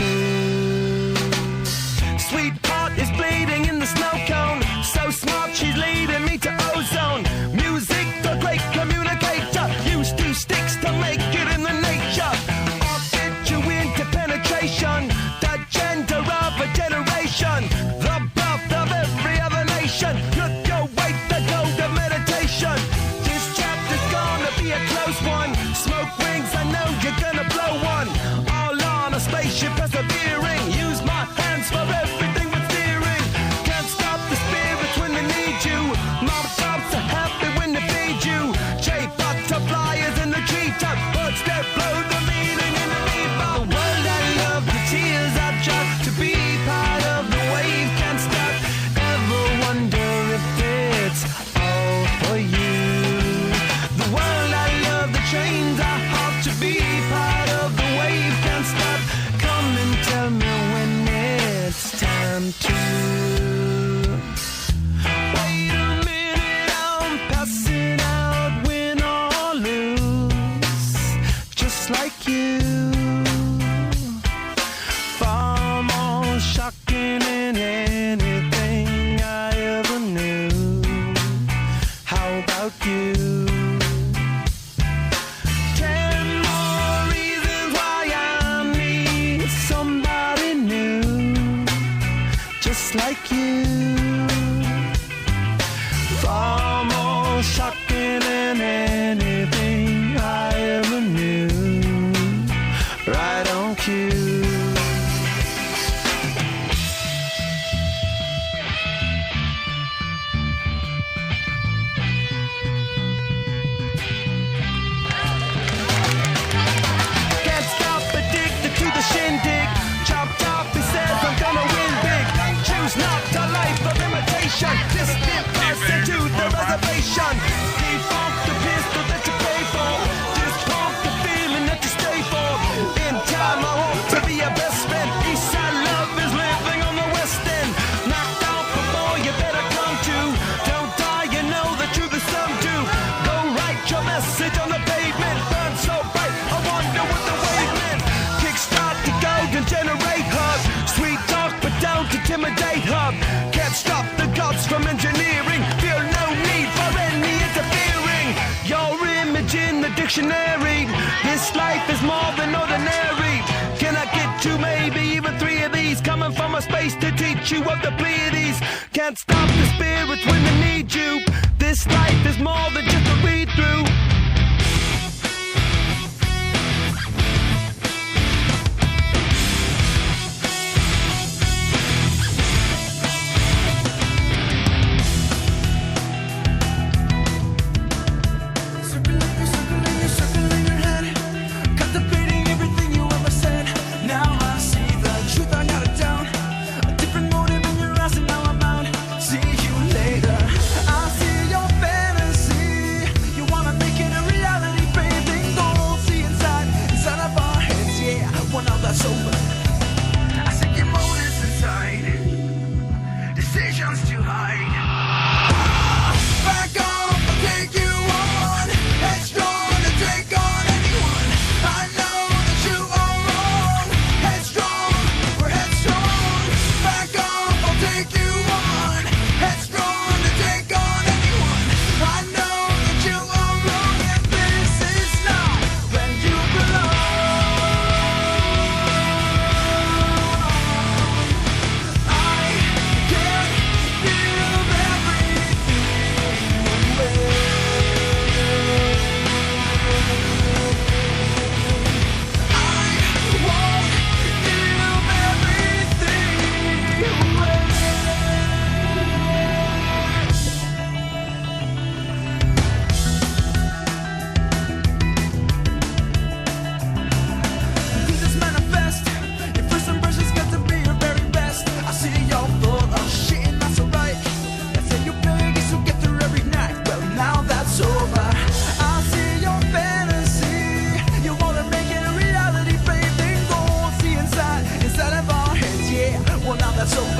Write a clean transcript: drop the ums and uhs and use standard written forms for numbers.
too. Sweetheart is bleeding in the snow cone. So smart, she's leading me to ozone. Music, the great communicator. Used two sticks to make it in the nature. I'll get you into penetration. The gender of a generation. The birth of every other nation. Look your way to go to meditation. This chapter's gonna be a close one. Smoke rings, I know you're gonna blow one. All on a spaceship persevering. Use my hands for everything but steering. Can't stop the spirits when they need you. Mom cops are happy when they feed you. J butterflies in the treetop. Birds that blow the meaning in the meatball. The world I love, the tears I drop. To be part of the wave can't stop. Ever wonder if it's all for you? The world I love, the trains I hop. To be part of the wave can't stop. Come and tell me when it's time to. Wait a minute, I'm passing out, win or lose, just like you. Far more shocking than anything I ever knew. How about you? 10 more reasons why I need somebody new, just like you. Far more shocking than anything I ever knew. Right on cue. Can't stop, addicted to the shindig. Chop top, he says I'm gonna win big. Choose not a life of imitation. Distant person to the reservation. Default the pistol that you pay for. Discount the feeling that you stay for. In time I hope to be your best friend. Eastside love is living on the west end. Knocked out before you better come to. Don't die, you know the truth is some do. Go write your message on the pavement. Burn so bright, I wonder what the wave meant. Kickstart the golden generate hub. Sweet talk but don't intimidate hub. Can't stop the gods from engineering. Feel no need for any interfering. Your image in the dictionary. This life is more than ordinary. Can I get two, maybe even three of these? Coming from a space to teach you of the Pleiades. Can't stop the spirits when they need you. This life is more than just a read through. Circling your head, contemplating everything you ever said. Now I see the truth, I got it down. A different motive in your eyes, and now I'm out. See you later. I see your fantasy. You wanna make it a reality, baby. Go see inside of our heads, yeah. Well, now that's over. I see your motives inside. Decisions to hide. Back off, I'll take you on. Headstrong to take on anyone. I know that you are wrong. Headstrong, we're headstrong. Back off, I'll take you on. Headstrong to take on anyone. I know that you are wrong, and this is not where you belong. I can't give everything away. Well, now that's over.